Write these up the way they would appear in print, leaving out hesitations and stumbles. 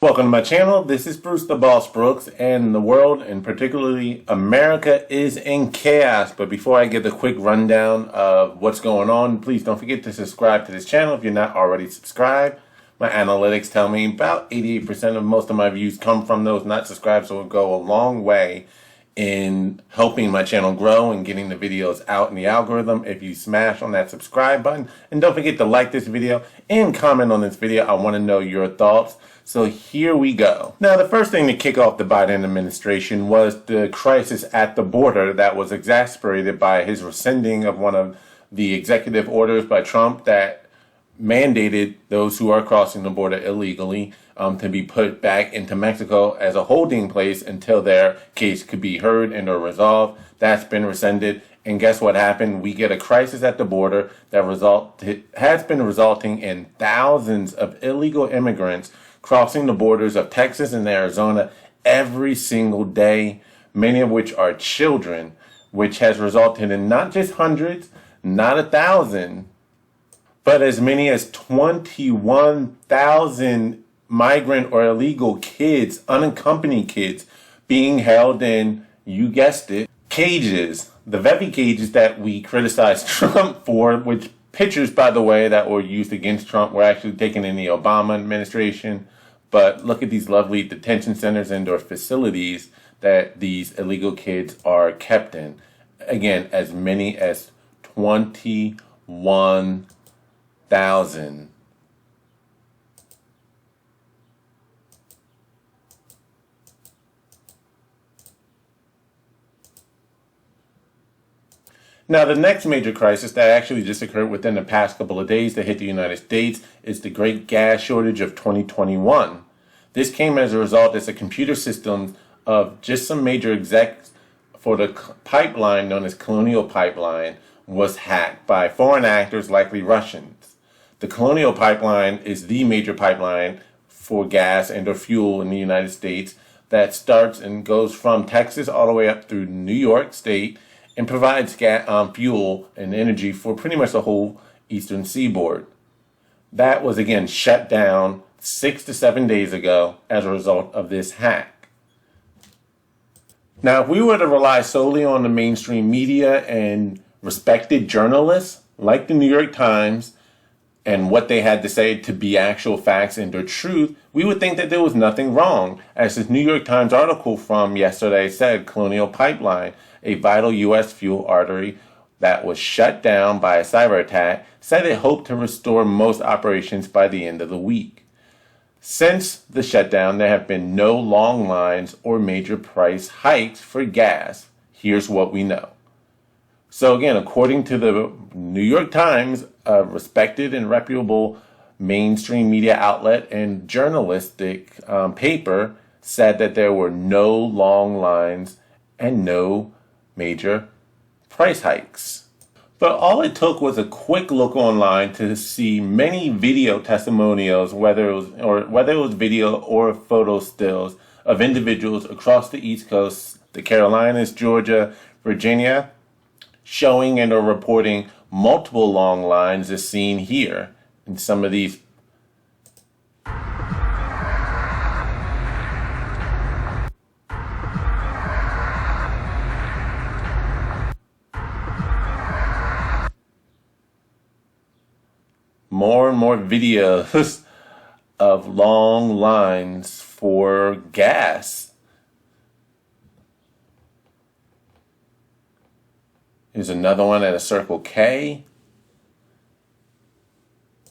Welcome to my channel. This is Bruce the Boss Brooks, and the world, and particularly America, is in chaos. But before I give the quick rundown of what's going on, please don't forget to subscribe to this channel if you're not already subscribed. My analytics tell me about 88% of most of my views come from those not subscribed, so it'll go a long way in helping my channel grow and getting the videos out in the algorithm if you smash on that subscribe button. And don't forget to like this video and comment on this video. I want to know your thoughts. So here we go. Now, the first thing to kick off the Biden administration was the crisis at the border that was exacerbated by his rescinding of one of the executive orders by Trump that mandated those who are crossing the border illegally to be put back into Mexico as a holding place until their case could be heard and or resolved. That's been rescinded. And guess what happened? We get a crisis at the border that has been resulting in thousands of illegal immigrants crossing the borders of Texas and Arizona every single day, many of which are children, which has resulted in not just hundreds, not 1,000, but as many as 21,000 migrant or illegal kids, unaccompanied kids, being held in, you guessed it, cages. The very cages that we criticized Trump for, which pictures, by the way, that were used against Trump were actually taken in the Obama administration. But look at these lovely detention centers and or facilities that these illegal kids are kept in. Again, as many as 21,000. Now, the next major crisis that actually just occurred within the past couple of days that hit the United States is the great gas shortage of 2021. This came as a result as the computer systems of just some major execs for the pipeline known as Colonial pipeline was hacked by foreign actors, likely Russians. The Colonial pipeline is the major pipeline for gas and or fuel in the United States that starts and goes from Texas all the way up through New York State and provides fuel and energy for pretty much the whole eastern seaboard. That was again shut down 6 to 7 days ago as a result of this hack. Now, if we were to rely solely on the mainstream media and respected journalists like the New York Times and what they had to say to be actual facts and the truth, we would think that there was nothing wrong. As this New York Times article from yesterday said, Colonial Pipeline, a vital U.S. fuel artery that was shut down by a cyber attack, said it hoped to restore most operations by the end of the week. Since the shutdown, there have been no long lines or major price hikes for gas. Here's what we know. So again, according to the New York Times, a respected and reputable mainstream media outlet and journalistic paper, said that there were no long lines and no major price hikes. But all it took was a quick look online to see many video testimonials, whether it was video or photo stills of individuals across the East Coast, the Carolinas, Georgia, Virginia, showing and or reporting multiple long lines as seen here in some of these. More and more videos of long lines for gas. Here's another one at a Circle K.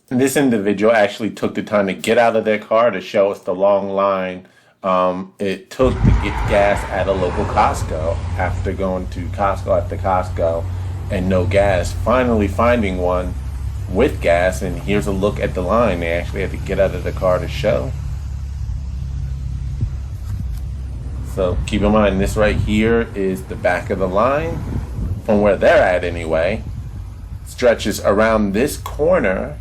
And this individual actually took the time to get out of their car to show us the long line it took to get gas at a local Costco after going to Costco after Costco and no gas. Finally finding one with gas, and here's a look at the line they actually had to get out of the car to show. So keep in mind, this right here is the back of the line from where they're at anyway. Stretches around this corner,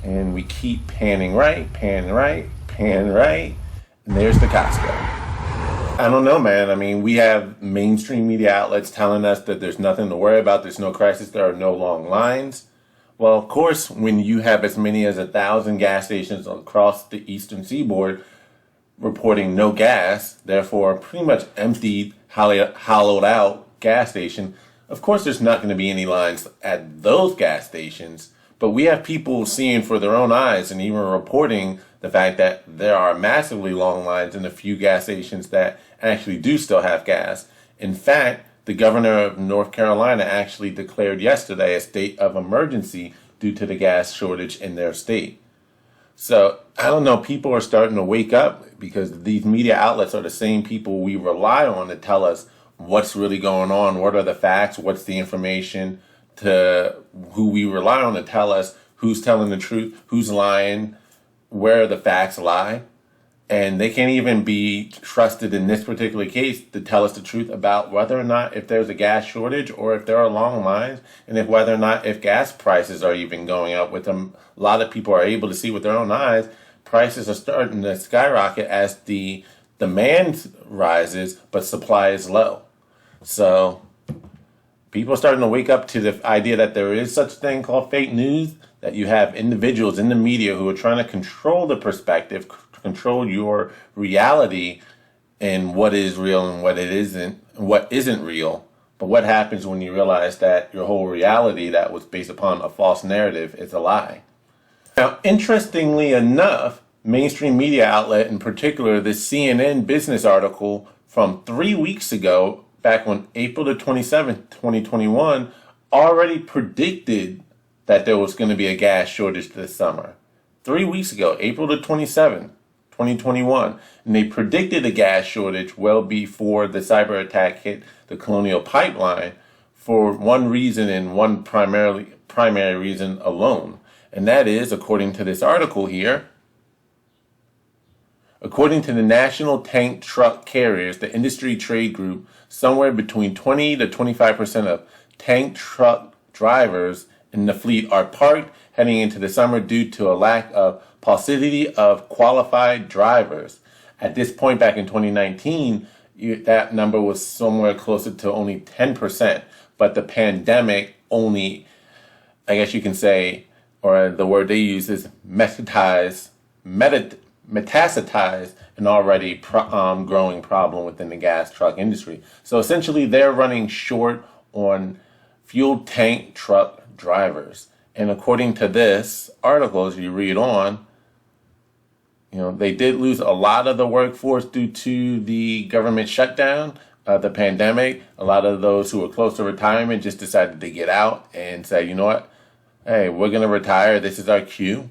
and we keep panning right, pan right, pan right, and there's the Costco. I don't know, man. I mean, we have mainstream media outlets telling us that there's nothing to worry about, there's no crisis, there are no long lines. Well, of course, when you have as many as 1,000 gas stations across the eastern seaboard reporting no gas, therefore pretty much emptied, hollowed out gas station, of course there's not going to be any lines at those gas stations. But we have people seeing for their own eyes and even reporting the fact that there are massively long lines in a few gas stations that actually do still have gas. In fact, the governor of North Carolina actually declared yesterday a state of emergency due to the gas shortage in their state. So, I don't know, people are starting to wake up because these media outlets are the same people we rely on to tell us what's really going on, what are the facts, what's the information, to who we rely on to tell us who's telling the truth, who's lying, where the facts lie. And they can't even be trusted in this particular case to tell us the truth about whether or not if there's a gas shortage or if there are long lines, and if whether or not if gas prices are even going up. With them, a lot of people are able to see with their own eyes, prices are starting to skyrocket as the demand rises, but supply is low. So people are starting to wake up to the idea that there is such a thing called fake news, that you have individuals in the media who are trying to control the perspective, control your reality and what is real and what it isn't, what isn't real. But what happens when you realize that your whole reality that was based upon a false narrative is a lie? Now, interestingly enough, mainstream media outlet, in particular, the CNN business article from 3 weeks ago, back on April the 27th, 2021, already predicted that there was going to be a gas shortage this summer. 3 weeks ago, April the 27th, 2021. And they predicted a gas shortage well before the cyber attack hit the Colonial pipeline for one reason and one primary reason alone. And that is, according to this article here, according to the National Tank Truck Carriers, the industry trade group, somewhere between 20 to 25% of tank truck drivers in the fleet are parked heading into the summer due to a lack of paucity of qualified drivers. At this point back in 2019, that number was somewhere closer to only 10%. But the pandemic only, I guess you can say, or the word they use is metastasized an already growing problem within the gas truck industry. So essentially, they're running short on fuel tank truck drivers. And according to this article, as you read on, they did lose a lot of the workforce due to the government shutdown, the pandemic. A lot of those who were close to retirement just decided to get out and say, you know what? Hey, we're going to retire. This is our cue.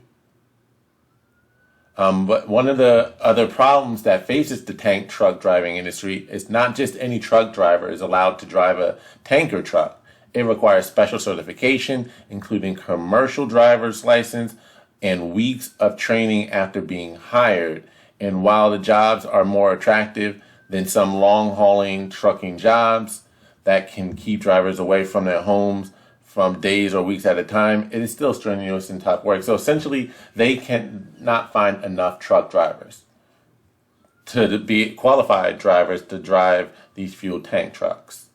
But one of the other problems that faces the tank truck driving industry is not just any truck driver is allowed to drive a tanker truck. It requires special certification, including commercial driver's license and weeks of training after being hired. And while the jobs are more attractive than some long-hauling trucking jobs that can keep drivers away from their homes from days or weeks at a time, it is still strenuous and tough work. So essentially, they cannot find enough truck drivers to be qualified drivers to drive these fuel tank trucks.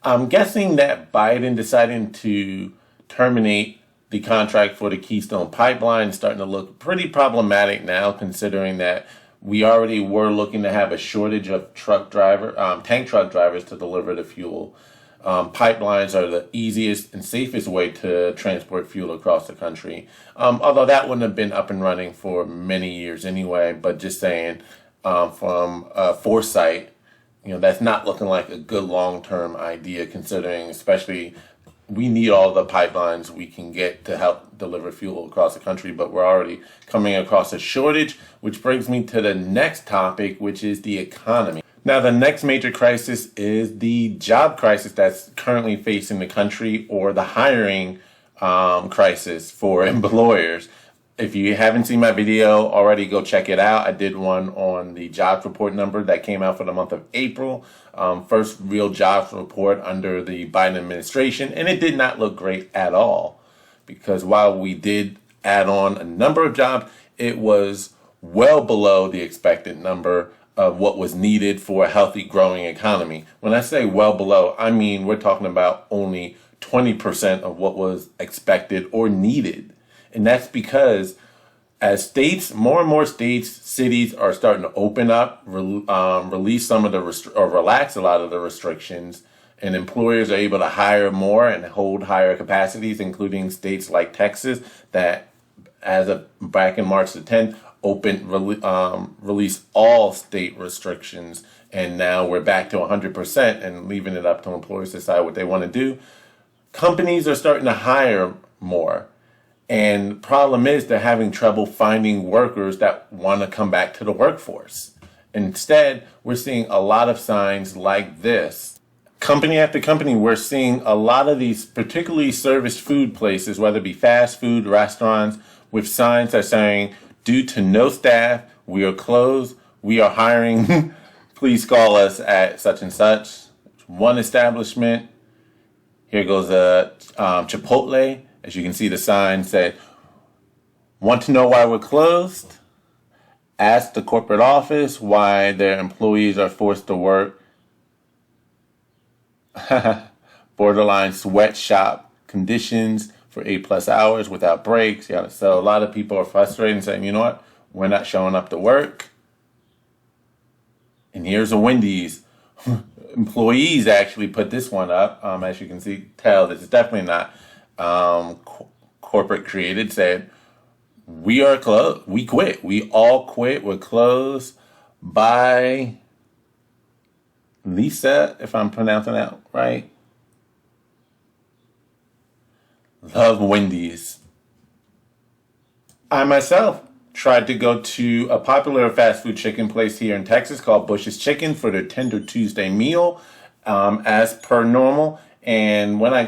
I'm guessing that Biden deciding to terminate the contract for the Keystone Pipeline is starting to look pretty problematic now, considering that we already were looking to have a shortage of tank truck drivers to deliver the fuel. Pipelines are the easiest and safest way to transport fuel across the country. Although that wouldn't have been up and running for many years anyway, but just saying, from foresight, that's not looking like a good long-term idea, considering especially we need all the pipelines we can get to help deliver fuel across the country, but we're already coming across a shortage, which brings me to the next topic, which is the economy. Now, the next major crisis is the job crisis that's currently facing the country, or the hiring crisis for employers. If you haven't seen my video already, go check it out. I did one on the jobs report number that came out for the month of April. First real jobs report under the Biden administration, and it did not look great at all. Because while we did add on a number of jobs, it was well below the expected number of what was needed for a healthy growing economy. When I say well below, I mean we're talking about only 20% of what was expected or needed. And that's because as states, more and more states, cities are starting to open up, release some of the, or relax a lot of the restrictions, and employers are able to hire more and hold higher capacities, including states like Texas that, as of back in March the 10th, released all state restrictions, and now we're back to 100% and leaving it up to employers to decide what they want to do. Companies are starting to hire more. And the problem is they're having trouble finding workers that want to come back to the workforce. Instead, we're seeing a lot of signs like this. Company after company, we're seeing a lot of these, particularly service food places, whether it be fast food, restaurants, with signs that are saying, due to no staff, we are closed, we are hiring, please call us at such and such. One establishment, here goes Chipotle. As you can see, the sign said, want to know why we're closed? Ask the corporate office why their employees are forced to work. Borderline sweatshop conditions for 8+ hours without breaks. Yeah, so a lot of people are frustrated and saying, you know what? We're not showing up to work. And here's a Wendy's. Employees actually put this one up. As you can tell, this is definitely not corporate created. Said, we are closed. We quit. We all quit. We're closed. By Lisa, if I'm pronouncing that right. Love Wendy's. I myself tried to go to a popular fast food chicken place here in Texas called Bush's Chicken for their Tender Tuesday meal, as per normal. And when I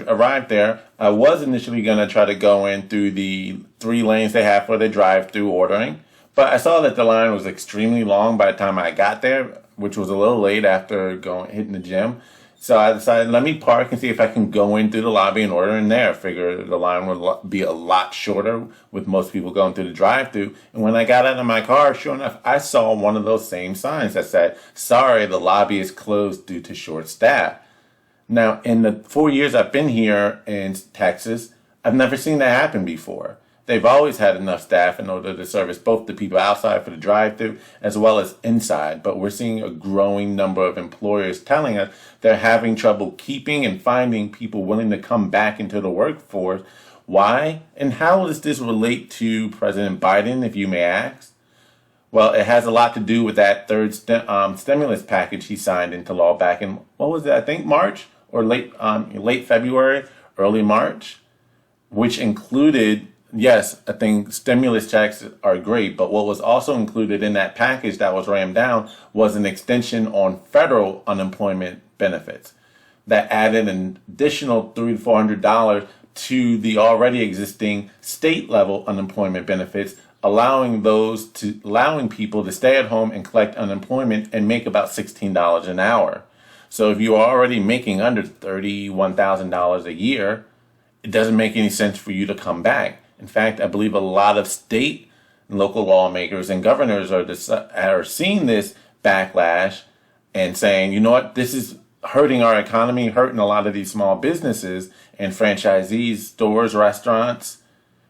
arrived there, I was initially going to try to go in through the 3 lanes they have for the drive-through ordering. But I saw that the line was extremely long by the time I got there, which was a little late after hitting the gym. So I decided, let me park and see if I can go in through the lobby and order in there. I figured the line would be a lot shorter with most people going through the drive-thru. And when I got out of my car, sure enough, I saw one of those same signs that said, sorry, the lobby is closed due to short staff. Now, in the 4 years I've been here in Texas, I've never seen that happen before. They've always had enough staff in order to service both the people outside for the drive-thru as well as inside. But we're seeing a growing number of employers telling us they're having trouble keeping and finding people willing to come back into the workforce. Why? And how does this relate to President Biden, if you may ask? Well, it has a lot to do with that third stimulus package he signed into law back in, what was it, I think March or late February, early March, which included, yes, I think stimulus checks are great, but what was also included in that package that was rammed down was an extension on federal unemployment benefits that added an additional $300 to $400 to the already existing state level unemployment benefits, allowing people to stay at home and collect unemployment and make about $16 an hour. So if you are already making under $31,000 a year, it doesn't make any sense for you to come back. In fact, I believe a lot of state and local lawmakers and governors are seeing this backlash and saying, you know what, this is hurting our economy, hurting a lot of these small businesses and franchisees, stores, restaurants.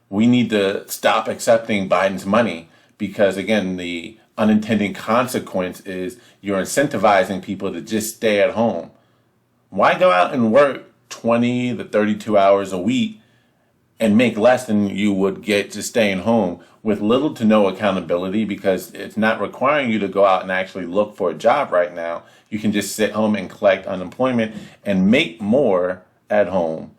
We need to stop accepting Biden's money because, again, the unintended consequence is you're incentivizing people to just stay at home. Why go out and work 20 to 32 hours a week and make less than you would get just staying home with little to no accountability, because it's not requiring you to go out and actually look for a job right now. You can just sit home and collect unemployment and make more at home.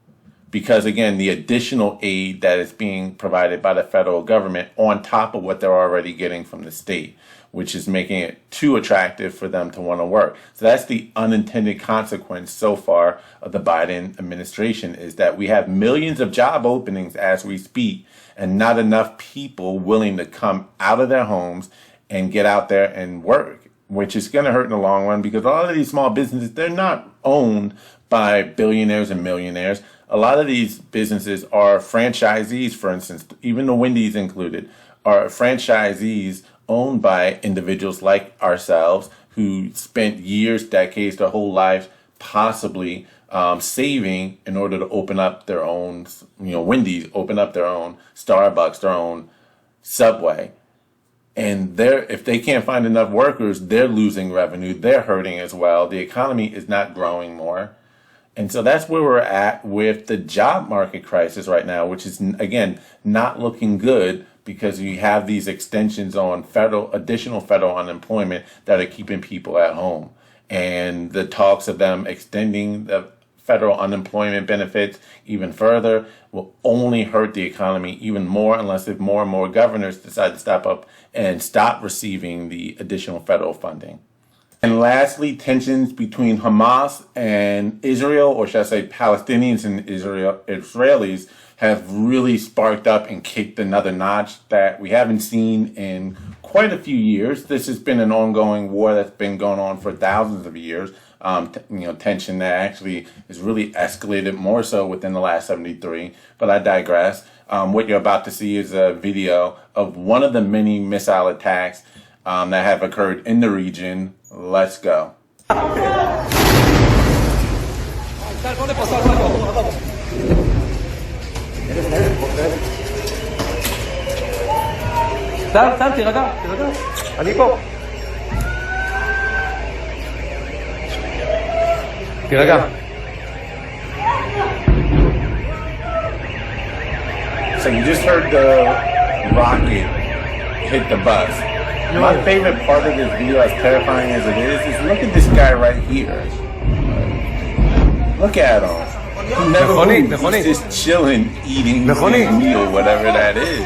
Because, again, the additional aid that is being provided by the federal government on top of what they're already getting from the state, which is making it too attractive for them to want to work. So that's the unintended consequence so far of the Biden administration, is that we have millions of job openings as we speak and not enough people willing to come out of their homes and get out there and work, which is going to hurt in the long run because a lot of these small businesses, they're not owned by billionaires and millionaires. A lot of these businesses are franchisees, for instance, even the Wendy's included, are franchisees owned by individuals like ourselves who spent years, decades, their whole lives possibly saving in order to open up their own, Wendy's, open up their own Starbucks, their own Subway. And if they can't find enough workers, they're losing revenue. They're hurting as well. The economy is not growing more. And so that's where we're at with the job market crisis right now, which is, again, not looking good because you have these extensions on additional federal unemployment that are keeping people at home. And the talks of them extending the federal unemployment benefits even further will only hurt the economy even more unless if more and more governors decide to step up and stop receiving the additional federal funding. And lastly, tensions between Hamas and Israel, or should I say Palestinians and Israelis, have really sparked up and kicked another notch that we haven't seen in quite a few years. This has been an ongoing war that's been going on for thousands of years. Tension that actually is really escalated more so within the last 73. But I digress. What you're about to see is a video of one of the many missile attacks that have occurred in the region. Let's go. תירגע. So you just heard the rocket hit the bus. My favorite part of this video, as terrifying as it is look at this guy right here. Look at him. He never moves. He's just chilling, eating his meal, whatever that is.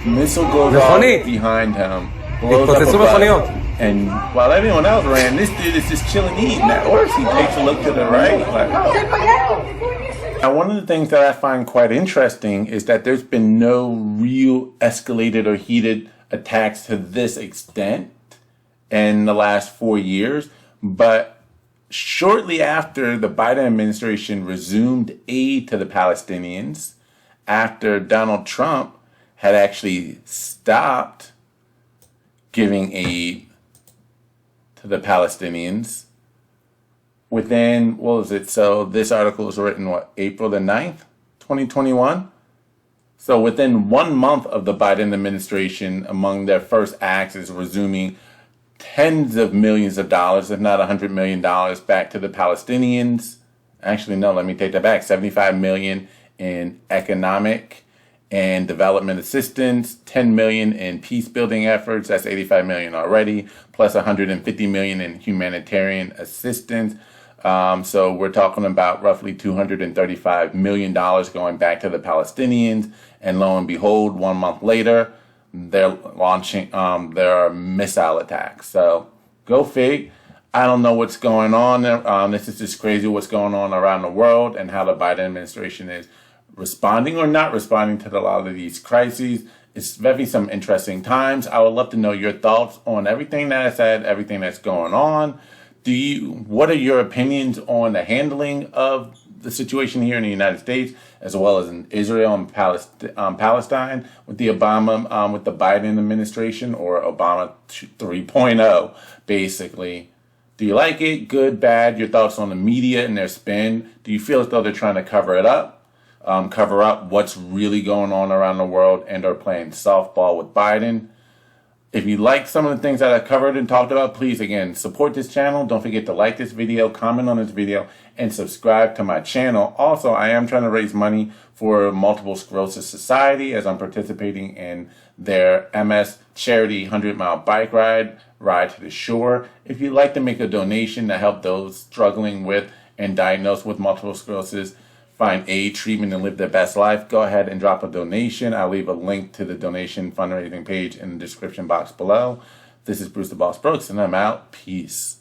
Missile goes off behind him. Blows up a bus. And while everyone else ran, this dude is just chilling eating. At worst, he takes a look to the right. Like, oh. Now, one of the things that I find quite interesting is that there's been no real escalated or heated attacks to this extent in the last 4 years. But shortly after the Biden administration resumed aid to the Palestinians, after Donald Trump had actually stopped giving aid to the Palestinians within, so this article was written, April the 9th, 2021? So within 1 month of the Biden administration, among their first acts is resuming tens of millions of dollars, if not $100 million, back to the Palestinians. Actually, no, let me take that back. $75 million in economic and development assistance, $10 million in peace building efforts, that's $85 million already, plus $150 million in humanitarian assistance. So we're talking about roughly $235 million going back to the Palestinians. And lo and behold, 1 month later, they're launching their missile attacks. So go fig. I don't know what's going on. This is just crazy what's going on around the world and how the Biden administration is responding or not responding to a lot of these crises. It's very some interesting times. I would love to know your thoughts on everything that I said, everything that's going on. What are your opinions on the handling of the situation here in the United States, as well as in Israel and Palestine with the Biden administration, or Obama 3.0, basically? Do you like it? Good, bad? Your thoughts on the media and their spin? Do you feel as though they're trying to cover it up? Cover up what's really going on around the world and are playing softball with Biden? If you like some of the things that I covered and talked about, please, again, support this channel. Don't forget to like this video, comment on this video, and subscribe to my channel. Also, I am trying to raise money for Multiple Sclerosis Society as I'm participating in their MS charity 100-mile bike ride to the shore. If you'd like to make a donation to help those struggling with and diagnosed with multiple sclerosis find aid, treatment, and live their best life, go ahead and drop a donation. I'll leave a link to the donation fundraising page in the description box below. This is Bruce the Boss Brooks, and I'm out. Peace.